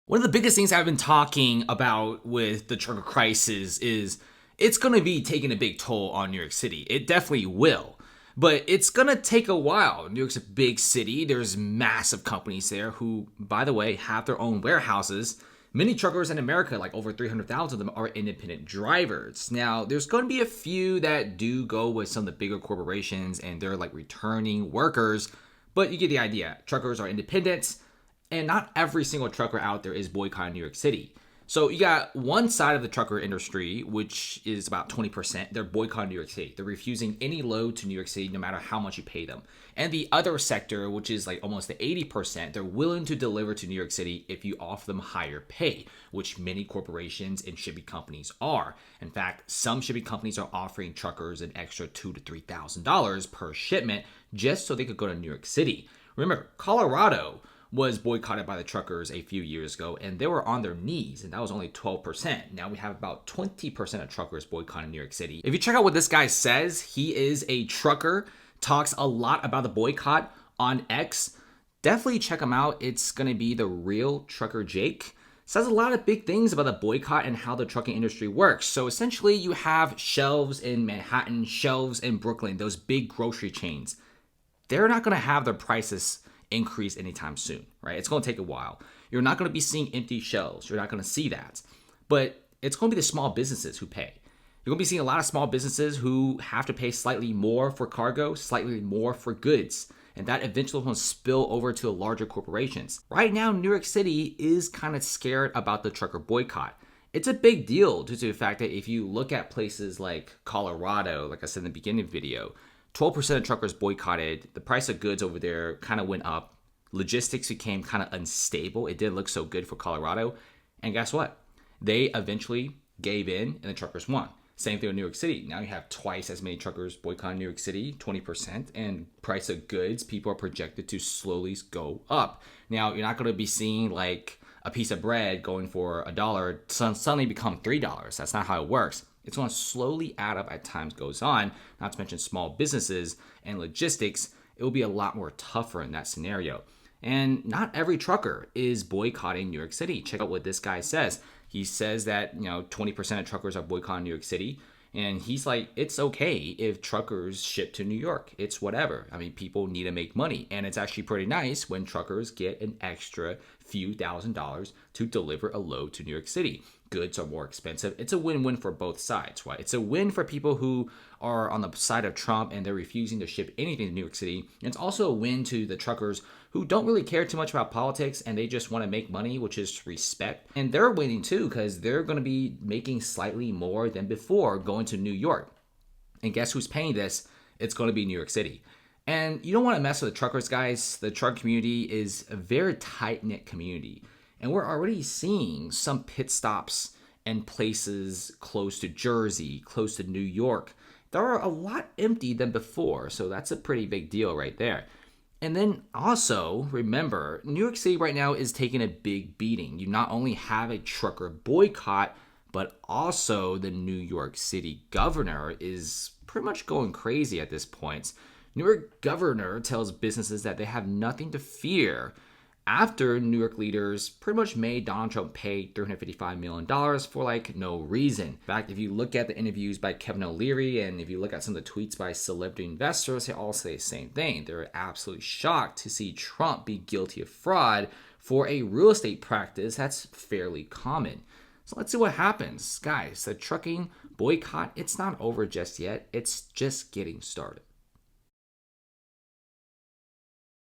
One of the biggest things I've been talking about with the trucker crisis is it's going to be taking a big toll on New York City. It definitely will. But it's going to take a while. New York's a big city. There's massive companies there who, by the way, have their own warehouses. Many truckers in America, like over 300,000 of them, are independent drivers. Now, there's going to be a few that do go with some of the bigger corporations and they're like returning workers. But you get the idea. Truckers are independents. And not every single trucker out there is boycotting New York City. So you got one side of the trucker industry, which is about 20%. They're boycotting New York City. They're refusing any load to New York City, no matter how much you pay them. And the other sector, which is like almost the 80%, they're willing to deliver to New York City if you offer them higher pay, which many corporations and shipping companies are. In fact, some shipping companies are offering truckers an extra $2,000 to $3,000 per shipment just so they could go to New York City. Remember, Colorado was boycotted by the truckers a few years ago, and they were on their knees, and that was only 12%. Now we have about 20% of truckers boycotting New York City. If you check out what this guy says, he is a trucker, talks a lot about the boycott on X. Definitely check him out. It's going to be the real Trucker Jake. Says a lot of big things about the boycott and how the trucking industry works. So essentially, you have shelves in Manhattan, shelves in Brooklyn, those big grocery chains. They're not going to have their prices increase anytime soon, right? It's going to take a while. You're not going to be seeing empty shelves. You're not going to see that. But it's going to be the small businesses who pay. You're going to be seeing a lot of small businesses who have to pay slightly more for cargo, slightly more for goods. And that eventually will spill over to the larger corporations. Right now, New York City is kind of scared about the trucker boycott. It's a big deal due to the fact that if you look at places like Colorado, like I said in the beginning of the video, 12% of truckers boycotted. The price of goods over there kind of went up. Logistics became kind of unstable. It didn't look so good for Colorado. And guess what? They eventually gave in and the truckers won. Same thing with New York City. Now you have twice as many truckers boycotting New York City, 20%, and price of goods, people are projected to slowly go up. Now, you're not going to be seeing like a piece of bread going for $1 suddenly become $3. That's not how it works. It's going to slowly add up as time goes on, not to mention small businesses and logistics. It will be a lot more tougher in that scenario. And not every trucker is boycotting New York City. Check out what this guy says. He says that, 20% of truckers are boycotting New York City. And he's like, it's okay if truckers ship to New York. It's whatever. I mean, people need to make money. And it's actually pretty nice when truckers get an extra few $1,000s to deliver a load to New York City. Goods are more expensive. It's a win-win for both sides, right? It's a win for people who are on the side of Trump and they're refusing to ship anything to New York City. And it's also a win to the truckers who don't really care too much about politics and they just want to make money, which is respect. And they're winning too because they're going to be making slightly more than before going to New York. And guess who's paying this? It's going to be New York City. And you don't want to mess with the truckers, guys. The truck community is a very tight-knit community. And we're already seeing some pit stops in places close to Jersey, close to New York. There are a lot empty than before, so that's a pretty big deal right there. And then also, remember, New York City right now is taking a big beating. You not only have a trucker boycott, but also the New York City governor is pretty much going crazy at this point. New York governor tells businesses that they have nothing to fear after New York leaders pretty much made Donald Trump pay $355 million for like no reason. In fact, if you look at the interviews by Kevin O'Leary and if you look at some of the tweets by celebrity investors, they all say the same thing. They're absolutely shocked to see Trump be guilty of fraud for a real estate practice that's fairly common. So let's see what happens. Guys, the trucking boycott, it's not over just yet. It's just getting started.